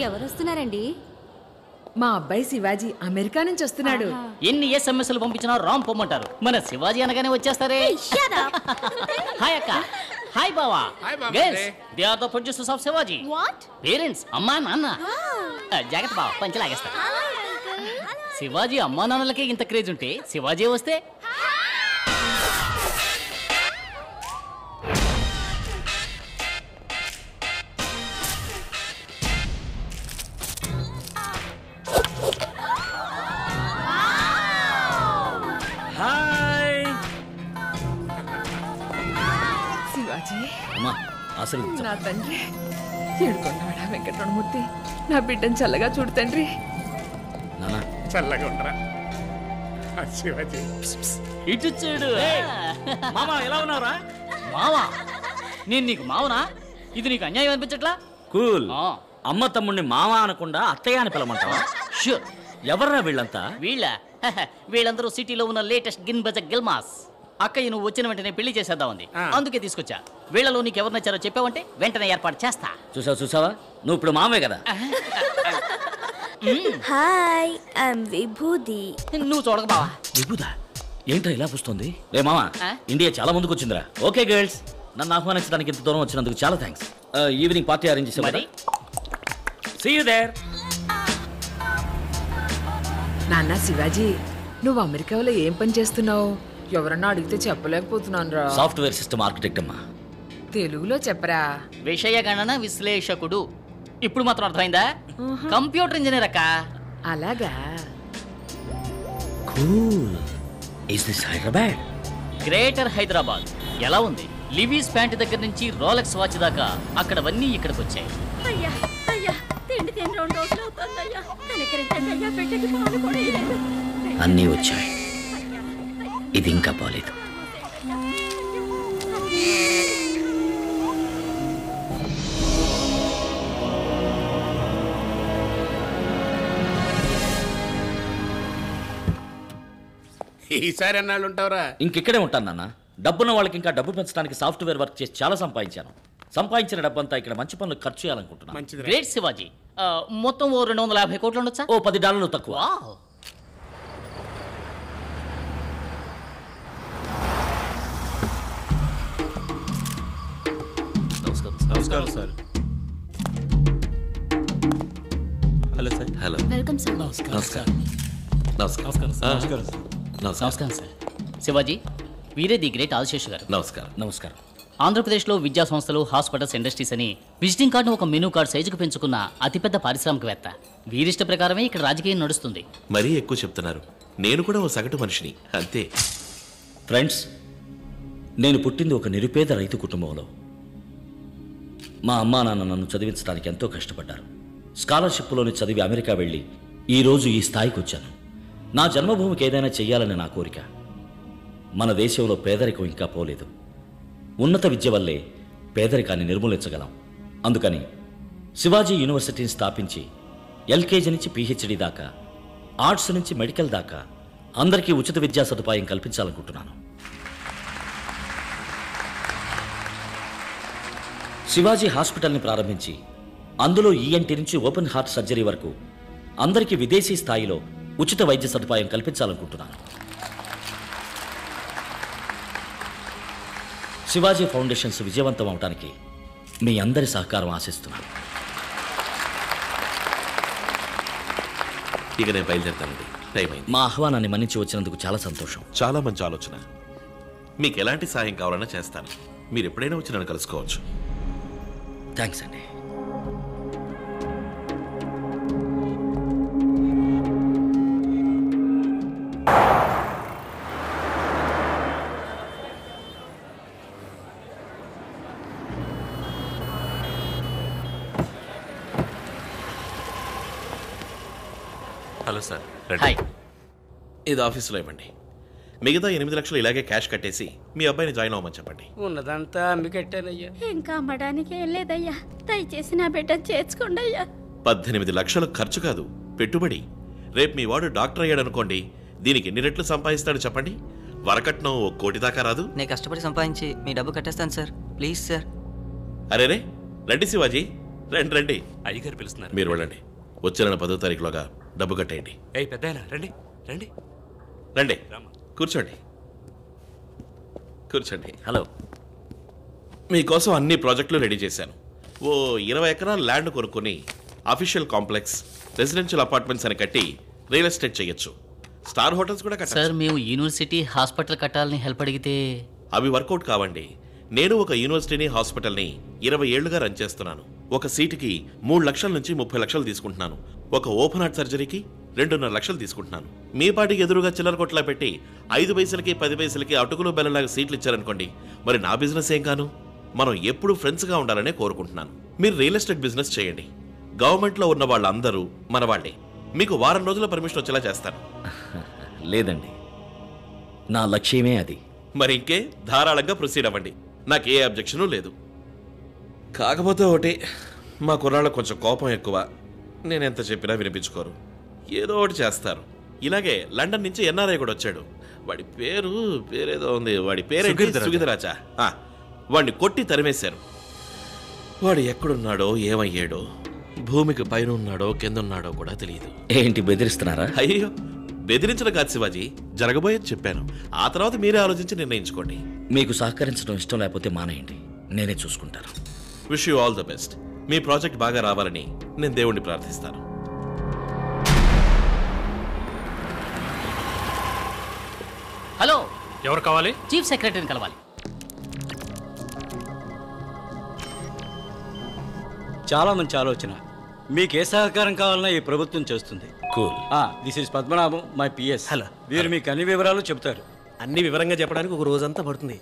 ఎవరు వస్తున్నారండి? మా అబ్బాయి శివాజీ అమెరికా నుంచి వస్తున్నాడు. ఎన్ని ఎస్ఎంఎస్లు పంపించినా రామ్ పొమ్మంటారు. మన శివాజీ అనగానే వచ్చేస్తారే. హాయ్ అక్క. హాయ్ బావా. Girls they are the producers of Shivaji. Parents అమ్మా నాన్న. జాగ్రత్త బావ పంచి లాగేస్తా. శివాజీ అమ్మా నాన్నలకే ఇంత క్రేజ్ ఉంటే శివాజీ వస్తే నా తండ్రి ఏడుకొండవాడా వెంకటరమణమూర్తి, నా బిడ్డను చల్లగా చూడు తండ్రి. చల్లగా ఉండరా శివాజీ. ఇటు చూడు. మామా ఎలా ఉన్నావురా? మావా నేను నీకు మావనా? ఇది నీకు అన్యాయం అనిపించట్లా? కూల్. అమ్మ తమ్ముడిని మావా అనకుండా అత్తయ్య అని పిలమంటావా? షూర్. ఎవర్రా వీళ్ళంతా? వీళ్ళందరూ సిటీలో ఉన్న లేటెస్ట్ గిన్ బజ గిల్మాస్. అక్కయ్య నువ్వు వచ్చిన వెంటనే పెళ్లి చేసేద్దామంది, అందుకే తీసుకొచ్చా. వీళ్ళలో నీకు ఎవరు నచ్చారో చెప్పావంటే వెంటనే ఏర్పాటు చేస్తా. చూసావా నువ్వు ఇప్పుడు మామే కదా. హాయ్ ఐఎమ్ విభూది. నువ్వు చూడక బావా. విభూదా ఏంటో ఇలా పుస్తుంది? రే మామా ఇండియా చాలా ముందుకు వచ్చిందిరా. ఓకే గర్ల్స్, నన్ను ఆహ్వానించడానికి ఇంత దూరం వచ్చినందుకు చాలా థ్యాంక్స్. ఈవినింగ్ పార్టీ అరేంజ్ చేసావు. See you there. నాన్న శివాజీ, నువ్వు అమెరికాలో ఏం పని చేస్తున్నావు? ఎవరన్నా అడిగితే చెప్పలేకపోతున్నాను రా. సాఫ్ట్వేర్ సిస్టమ్ ఆర్కిటెక్ట్ అమ్మా. తెలుగులో చెప్పరా. విషయ గణన విశ్లేషకుడు. ఇప్పుడు మాత్రం అర్థమైందా? కంప్యూటర్ ఇంజనీర్ అక్క. అలాగా. Cool. Is this Hyderabad? Greater Hyderabad. ఎలా ఉంది? లివీస్ ప్యాంట్ దగ్గర నుంచి రోలెక్స్ వాచ్ దాకా అక్కడవన్నీ ఇక్కడికి వచ్చాయి. అయ్యా అయ్యా తిండి 2 రోజులు అవుతుందయ్యా. కనికరించండి అయ్యా, పెట్టకి పాలు కూడా ఇవ్వలేదు. అన్నీ వచ్చాయి, ఇది ఇంకా పోలేదు. ఈసారి ఎన్నాళ్ళు ఉంటావురా? ఇంకెక్కడే ఉంటాను నాన్న. డబ్బున్న వాళ్ళకి ఇంకా డబ్బు పెంచడానికి సాఫ్ట్వేర్ వర్క్ చేసి చాలా సంపాదించాను. సంపాదించిన డబ్బంతా ఇక్కడ మంచి పనులు ఖర్చు చేయాలనుకుంటున్నాను. గ్రేట్ శివాజీ. మొత్తం ఓ 250 కోట్లు ఉండొచ్చా? ఓ $10 తక్కువ. నమస్కారం sir. Hello sir. Hello. Welcome sir. నమస్కారం. నమస్కారం. నమస్కారం సార్. శివాజీ, వీరే ది గ్రేట్ ఆదిశేషు గారు. నమస్కారం. నమస్కారం. ఆంధ్రప్రదేశ్లో విద్యా సంస్థలు, హాస్పిటల్స్, ఇండస్ట్రీస్ అని విజిటింగ్ కార్డును ఒక మెనూ కార్డు సైజుకు పెంచుకున్న అతిపెద్ద పారిశ్రామికవేత్త. వీరిష్ట ప్రకారమే ఇక్కడ రాజకీయం నడుస్తుంది. మరీ ఎక్కువ చెప్తున్నారు. నేను కూడా ఓ సగటు మనిషిని అంతే. ఫ్రెండ్స్, నేను పుట్టింది ఒక నిరుపేద రైతు కుటుంబంలో. మా అమ్మా నాన్న నన్ను చదివించడానికి ఎంతో కష్టపడ్డారు. స్కాలర్షిప్లోని చదివి అమెరికా వెళ్ళి ఈరోజు ఈ స్థాయికి వచ్చాను. నా జన్మభూమికి ఏదైనా చెయ్యాలని నా కోరిక. మన దేశంలో పేదరికం ఇంకా పోలేదు. ఉన్నత విద్య వల్లే పేదరికాన్ని నిర్మూలించగలం. అందుకని శివాజీ యూనివర్సిటీని స్థాపించి ఎల్కేజీ నుంచి PhD దాకా, ఆర్ట్స్ నుంచి మెడికల్ దాకా అందరికీ ఉచిత విద్యా సదుపాయం కల్పించాలనుకుంటున్నాను. శివాజీ హాస్పిటల్ని ప్రారంభించి అందులో ENT నుంచి ఓపెన్ హార్ట్ సర్జరీ వరకు అందరికీ విదేశీ స్థాయిలో ఉచిత వైద్య సదుపాయం కల్పించాలనుకుంటున్నాను. శివాజీ ఫౌండేషన్స్ విజయవంతం అవడానికి మీ అందరి సహకారం ఆశిస్తున్నాను. ఇక నేను బయలుదేరుతానండి, టైం అయింది. మా ఆహ్వానాన్ని మన్నించి వచ్చినందుకు చాలా సంతోషం. చాలా మంచి ఆలోచన. మీకు ఎలాంటి సాయం కావాలన్నా చేస్తాను. మీరు ఎప్పుడైనా వచ్చి నన్ను కలుసుకోవచ్చు. థ్యాంక్స్ అండి. Hello sir. హాయ్. ఇది ఆఫీసులో ఇవ్వండి. మిగతా 8 లక్షలు ఇలాగే క్యాష్ కట్టేసి మీ అబ్బాయిని జాయిన్ అవ్వమని చెప్పండి. ఉన్నదంతా అమ్మి కట్టానయ్యా. ఇంకా అమ్మడానికి ఏం లేదయ్యా. దయచేసి నా బిడ్డను చేర్చుకోండి అయ్యా. 18 లక్షలు ఖర్చు కాదు, పెట్టుబడి. రేపు మీ వాడు డాక్టర్ అయ్యాడు అనుకోండి, దీనికి ఎన్ని రెట్లు సంపాదిస్తాడు చెప్పండి? వరకట్నం 1 కోటి దాకా రాదు. నేను కష్టపడి సంపాదించి మీ డబ్బు కట్టేస్తాను సార్, ప్లీజ్ సార్. అరేరే రండి శివాజీ, రండి రండి. అయ్యగారు పిలుస్తున్నారు. మీరు వెళ్ళండి. వచ్చే నెల 10వ తారీఖులోగా డబ్బు కట్టేయండి. పెద్దాయన రండి రండి రండి, కూర్చోండి కూర్చోండి. హలో. మీకోసం అన్ని ప్రాజెక్టులు రెడీ చేశాను. ఓ 20 ఎకరాల ల్యాండ్ కొనుక్కొని అఫీషియల్ కాంప్లెక్స్, రెసిడెన్షియల్ అపార్ట్మెంట్స్ అని కట్టి రియల్ ఎస్టేట్ చేయొచ్చు. స్టార్ హోటల్స్ కూడా కట్టాలి. సార్ మేము యూనివర్సిటీ హాస్పిటల్ కట్టాలని హెల్ప్ అడిగితే అవి వర్కౌట్ కావండి. నేను ఒక యూనివర్సిటీని, హాస్పిటల్ని 20 ఏళ్లుగా రన్ చేస్తున్నాను. ఒక సీటుకి 3 లక్షల నుంచి 30 లక్షలు తీసుకుంటున్నాను. ఒక ఓపెన్ హార్ట్ సర్జరీకి 2.5 లక్షలు తీసుకుంటున్నాను. మీ పాటికి ఎదురుగా చిల్లర కొట్లా పెట్టి 5 పైసలకి 10 పైసలకి అటుకులు బెల్లలాగా సీట్లు ఇచ్చారనుకోండి, మరి నా బిజినెస్ ఏం కాను? మనం ఎప్పుడు ఫ్రెండ్స్గా ఉండాలనే కోరుకుంటున్నాను. మీరు రియల్ ఎస్టేట్ బిజినెస్ చేయండి. గవర్నమెంట్లో ఉన్న వాళ్ళందరూ మన వాళ్ళే. మీకు వారం రోజుల పర్మిషన్ వచ్చేలా చేస్తాను. లేదండి, నా లక్ష్యమే అది. మరి ఇంకే, ధారాళంగా ప్రొసీడ్ అవ్వండి. నాకు ఏ అబ్జెక్షను లేదు. కాకపోతే ఒకటి, మా కుర్రాళ్ళకు కొంచెం కోపం ఎక్కువ. నేను ఎంత చెప్పినా వినిపించుకోరు, ఏదో ఒకటి చేస్తారు. ఇలాగే లండన్ నుంచి ఎన్ఆర్ఐ కూడా వచ్చాడు. వాడి పేరేదో ఉంది. వాడి పేరు సుగీధరాజా. వాడిని కొట్టి తరిమేశారు. వాడు ఎక్కడున్నాడో, ఏమయ్యాడో, భూమికి పైన ఉన్నాడో కింద ఉన్నాడో కూడా తెలియదు. ఏంటి బెదిరిస్తున్నారా? అయ్యో, బెదిరించడం కాదు శివాజీ, జరగబోయేది చెప్పాను. ఆ తర్వాత మీరే ఆలోచించి నిర్ణయించుకోండి. మీకు సహకరించడం ఇష్టం లేకపోతే మానేయండి, నేనే చూసుకుంటాను. Wish you all the best. Me project బాగా రావాలని నేను దేవుణ్ణి ప్రార్థిస్తాను. హలో, ఎవరు కావాలి? చీఫ్ సెక్రటరీని కలవాలి. చాలా మంచి ఆలోచన. మీకు ఏ సహకారం కావాలన్నా ఈ ప్రభుత్వం చేస్తుంది. Cool. This is Padmanabham, my PS. Hello. వీరు మీకు అన్ని వివరాలు చెప్తారు. అన్ని వివరంగా చెప్పడానికి ఒక రోజంతా పడుతుంది.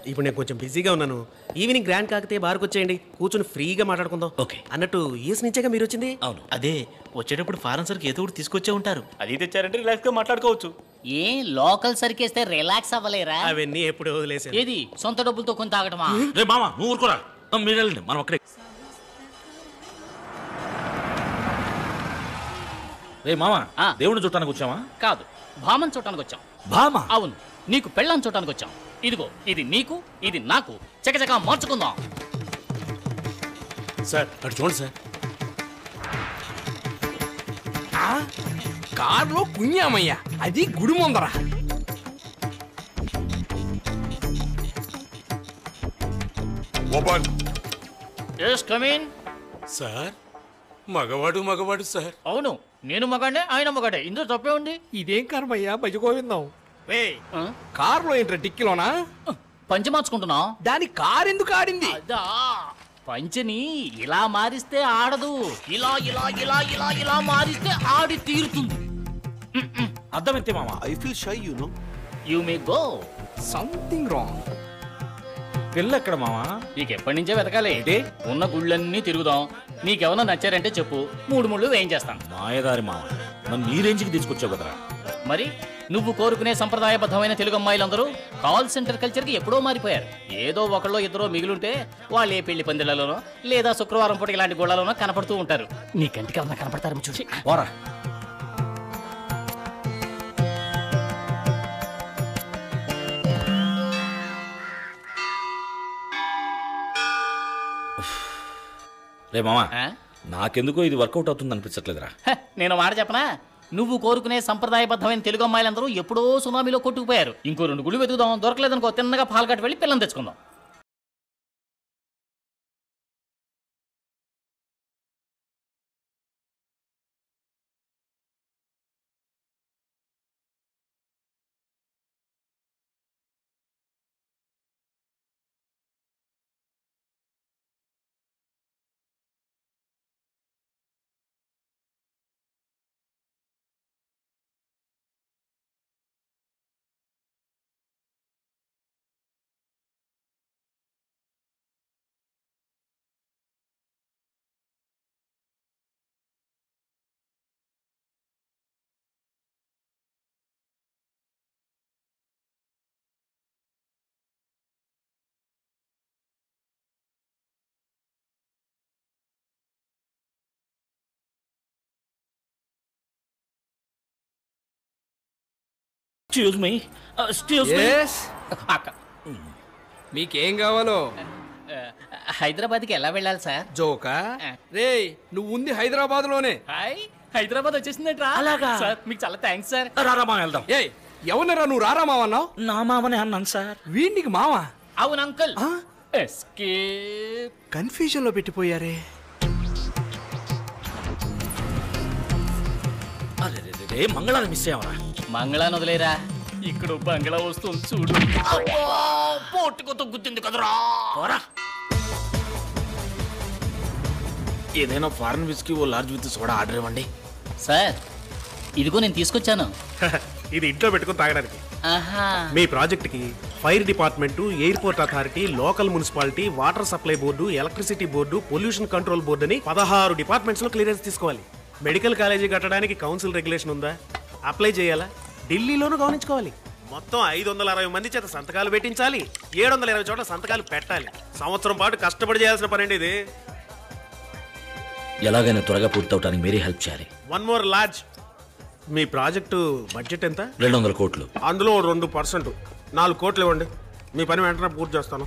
ఇప్పుడు నేను కొంచెం బిజీగా ఉన్నాను. ఈవినింగ్ గ్రాండ్ కాకితే బార్కి వచ్చేయండి, కూర్చొని ఫ్రీగా మాట్లాడుకుందాం. ఓకే. అన్నట్టు యూఎస్ నుంచేగా మీరు వచ్చింది? అవును. అదే, వచ్చేటప్పుడు ఫారెన్ సర్కి ఏదో ఒకటి తీసుకొచ్చే ఉంటారు. అది తెచ్చారంటే రిలాక్స్ గా మాట్లాడుకోవచ్చు. ఏ లోకల్ సరికేస్తే రిలాక్స్ అవ్వలేరా? అవన్నీ ఎప్పుడు వదిలేసాను. ఏది సొంత డబ్బులతో కొని తాగటమా? రే మామ, నువ్వు ఊరుకోరా. మీరు వెళ్ళండి, మనం అక్కడే. రే మామ, దేవుడిని చూడటానికి వచ్చామా? కాదు, భామన్ చూడటానికి వచ్చాం. భామ? అవును, నీకు పెళ్ళాన్ని చూడటానికి వచ్చాం. ఇదిగో, ఇది నీకు, ఇది నాకు. చకచకా మార్చుకుందాం. సార్ అటు చూడండి సార్. కారులో కుഞ്ഞామయ్య, అది గుడి ముందర. సార్ మగవాడు సార్. అవును, నేను మగాడే, ఆయన మగాడే. ఇందులో తప్పే ఉంది. ఇదేం కర్మయ్యా, భజగోవిందాం. కారులో ఏంట్రా డిక్కీలోనా? పంచి మార్చుకుంటున్నాం. దాని కారు ఎందుకు ఆడింది? అదా, పంచని ఇలా మారిస్తే ఆడదు, ఇలా ఇలా ఇలా ఇలా ఇలా మారిస్తే ఆడి తీరుతుంది. అర్థమైతే మామ. I feel shy, you know. You may go. Something wrong. పిల్ల ఎక్కడ మామ? నీకు ఎప్పటి నుంచే వెతకాలి. ఉన్న గుళ్ళన్నీ తిరుగుదాం. నీకెవరన్నా నచ్చారంటే చెప్పు, 3 ముళ్ళు వేయించేస్తాను. మాయదారి మామ, నన్ను ఈ రేంజ్కి తీసుకొచ్చావు కదరా. మరి నువ్వు కోరుకునే సంప్రదాయబద్ధమైన తెలుగు అమ్మాయిలందరూ కాల్ సెంటర్ కల్చర్కి ఎప్పుడో మారిపోయారు. ఏదో ఒకళ్ళో ఇద్దరో మిగిలింటే వాళ్ళు ఏ పెళ్లి పందిళ్లలోనో లేదా శుక్రవారం పూట ఇలాంటి గోళ్లలోనో కనపడుతూ ఉంటారు. నీ కంటికి ఎవరన్నా కనపడతారు చూసి పోరా. రే మామ, నాకెందుకో ఇది వర్కౌట్ అవుతుంది అనిపించట్లేదురా. నేను మాట చెప్పనా, నువ్వు కోరుకునే సంప్రదాయబద్ధమైన తెలుగు అమ్మాయిలందరూ ఎప్పుడో సునామీలో కొట్టుకుపోయారు. ఇంకో 2 గుళ్ళు వెతుకుదాం, దొరకలేదనుకో తిన్నగా పాల్గట్ వెళ్ళి పిల్లని తెచ్చుకుందాం. Excuse me. Excuse me. మీకేం కావాలో? హైదరాబాద్కి ఎలా వెళ్ళాలి సార్? జోకా రే నువ్వు ఉంది హైదరాబాద్ లోనే. హాయ్, హైదరాబాద్ వచ్చేసిందంట్రా. అలాగా? సార్ మీకు చాలా థ్యాంక్స్ సార్. రారామా వెళ్దాం. ఏ ఎవరినరా నువ్వు రారా మావ అన్నావు? నా మామనే అన్నాను సార్. వీడికి మావా? అవును అంకుల్. ఎస్కేప్. కన్ఫ్యూజన్ లో పెట్టిపోయారే. అరే మంగళాన్ని మిస్ అయ్యావరా? మంగళాన్ని వదిలేరా, ఇక్కడ బంగ్లా వస్తుంది చూడు. పోటుకొతో గుర్తుంది కదరా. ఏదైనా ఫారెన్ విస్కీ ఓ లార్జ్ విత్ సోడా ఆర్డర్ ఇవ్వండి. సార్ ఇదిగో నేను తీసుకొచ్చాను. ఇది ఇంట్లో పెట్టుకుని తాగడానికి. ఆహా. మీ ప్రాజెక్ట్కి fire department, airport authority, local municipality, water supply board, electricity board, pollution control board అని 16 డిపార్ట్మెంట్స్ లో క్లియరెన్స్ తీసుకోవాలి. మెడికల్ కాలేజీ కట్టడానికి కౌన్సిల్ రెగ్యులేషన్ ఉందా? అప్లై చేయాలా? ఢిల్లీలోనూ గమనించుకోవాలి. మొత్తం 560 మంది చేత సంతకాలు పెట్టించాలి. 720 చోట్ల సంతకాలు పెట్టాలి. సంవత్సరం పాటు కష్టపడి చేయాల్సిన పని అండి ఇది. ఎలాగైనా త్వరగా పూర్తవటానికి మీరే హెల్ప్ చేయాలి. One more large. మీ ప్రాజెక్టు బడ్జెట్ ఎంత? 200 కోట్లు. అందులో 2% 4 కోట్లు ఇవ్వండి. మీ పని వెంటనే పూర్తి చేస్తాను.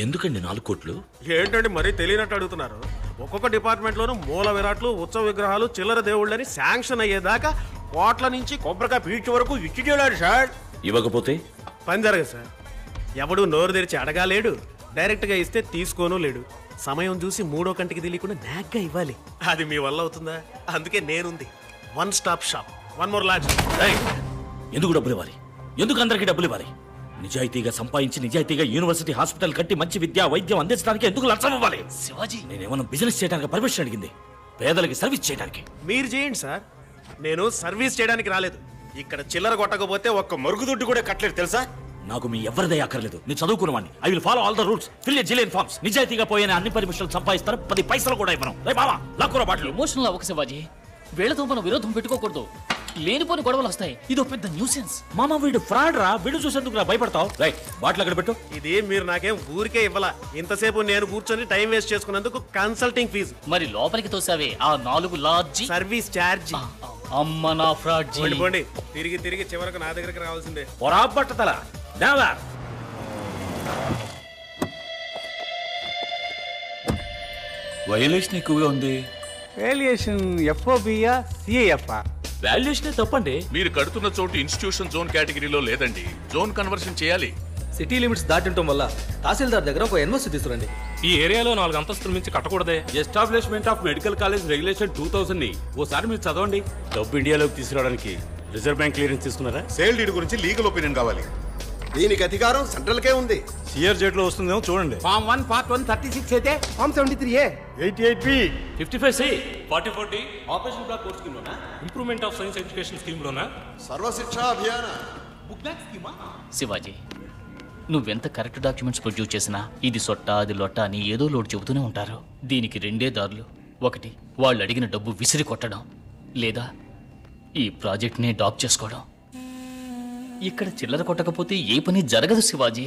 ఎందుకండి 4 కోట్లు? ఏంటండి మరీ తెలియనట్టు అడుగుతున్నారు? ఒక్కొక్క డిపార్ట్మెంట్ లోనూ మూల విరాట్లు, ఉత్సవ విగ్రహాలు, చిల్లర దేవుళ్ళని శాంక్షన్ అయ్యేదాకా కోట్ల నుంచి కొబ్బరికాయ పీచు వరకు ఇచ్చి చేయలేడు సార్. ఇవ్వకపోతే పని జరగదు సార్. ఎవడు నోరు తెరిచి అడగాలేడు, డైరెక్ట్ గా ఇస్తే తీసుకోనూ లేడు. సమయం చూసి మూడో కంటికి తెలియకుండా నాగ్గా ఇవ్వాలి. అది మీ వల్ల అవుతుందా? అందుకే నేనుంది. One stop shop. One more large. ఎందుకు డబ్బులు ఇవ్వాలి? ఎందుకు అందరికీ డబ్బులు ఇవ్వాలి? నిజాయితీగా సంపాదించి నిజాయితీగా యూనివర్సిటీ హాస్పిటల్ కట్టి మంచి విద్య వైద్యం అందించడానికి ఎందుకు లంచం ఇవ్వాలి? శివాజీ, నేనేమన్నా బిజినెస్ చేయడానికి పర్మిషన్ అడిగింది, పేదలకి సర్వీస్ చేయడానికి. మీరు చేయండి సార్, నేను సర్వీస్ చేయడానికి రాలేదు. ఇక్కడ చిల్లర కొట్టకపోతే ఒక్క మరుగుదొడ్డు కూడా కట్టలేదు తెలుసా? నాకు మీ ఎవరిదే అక్కర్లేదు. నేను చదువుకున్నవాడిని. I will follow all the rules, fill a zillion forms. నిజాయితీగా పోయిన అన్ని పర్మిషన్లు సంపాదిస్తారు, 10 పైసలు కూడా ఇవ్వను. రే బావా, లాక్కురా బాటలు. ఎమోషనల్ అవ్వక శివాజీ. వీళ్ళతో మనం విరోధం పెట్టుకోకూడదు. లేనిపోని గొడవలు వస్తాయి. ఇదో పెద్ద న్యూసెన్స్. మామ వీడు ఫ్రాడ్ రా. వీడు చూసేందుకు భయపడతావు. రైట్, బాటిల్ అక్కడ పెట్టు. ఇది మీరు నాకేం ఊరికే ఇవ్వాల. ఇంతసేపు నేను కూర్చొని టైం వేస్ట్ చేసుకున్నందుకు కన్సల్టింగ్ ఫీజు. మరి లోపలికి తోసావే ఆ 4 లార్జ్ సర్వీస్ ఛార్జ్. అమ్మ నా ఫ్రాడ్ జీ. పోండి, తిరిగి తిరిగి చివరకు నా దగ్గరికి రావాల్సిందే. పొరా బట్టతల డావర్. వైలేషన్ ఎక్కువగా ఉంది. వేలియేషన్ ఎఫ్ఓబియా సిఐఎఫ్ఆ? వాల్యుయేషన్ తప్పండి. మీరు కడుతున్న చోటు ఇన్స్టిట్యూషన్ జోన్ కేటగిరీలో లేదండి. జోన్ కన్వర్షన్ చేయాలి. సిటీ లిమిట్స్ దాటింటం వల్ల తహసీల్దార్ దగ్గర ఒక ఎన్ఓసి తీసుకురండి. ఈ ఏరియాలో 4 అంతస్తుల మించి కట్టకూడదే. Establishment of medical college regulation 2000 ని ఓసారి మీరు చదవండి. డబ్బు ఇండియాలోకి తీసుకురావడానికి రిజర్వ్ బ్యాంక్ క్లియరెన్స్ తీసుకున్నారా? సేల్ డీడ్ గురించి లీగల్ ఒపీనియన్ కావాలి. దీనికి అధికారం సెంట్రల్ కే ఉంది. సిఆర్ జెట్ లో వస్తుందేమో చూడండి. ఫామ్ 1 పార్ట్ 1 36 అయితే form 73A 88B 55C 4040 operation black course scheme లోనా, improvement of science education scheme లోనా, సర్వశిక్ష అభియాన బుక్ బ్యాక్ స్కీమా? శివాజీ, నువ్వెంత కరెక్ట్ డాక్యుమెంట్స్ ప్రొడ్యూస్ చేసినా ఇది సొట్ట అది లొట్ట అని ఏదో లోటు చెబుతూనే ఉంటారు. దీనికి 2 దారులు. ఒకటి, వాళ్ళు అడిగిన డబ్బు విసిరి కొట్టడం, లేదా ఈ ప్రాజెక్ట్ని డాప్ చేసుకోవడం. ఇక్కడ చిల్లర కొట్టకపోతే ఏ పని జరగదు శివాజీ.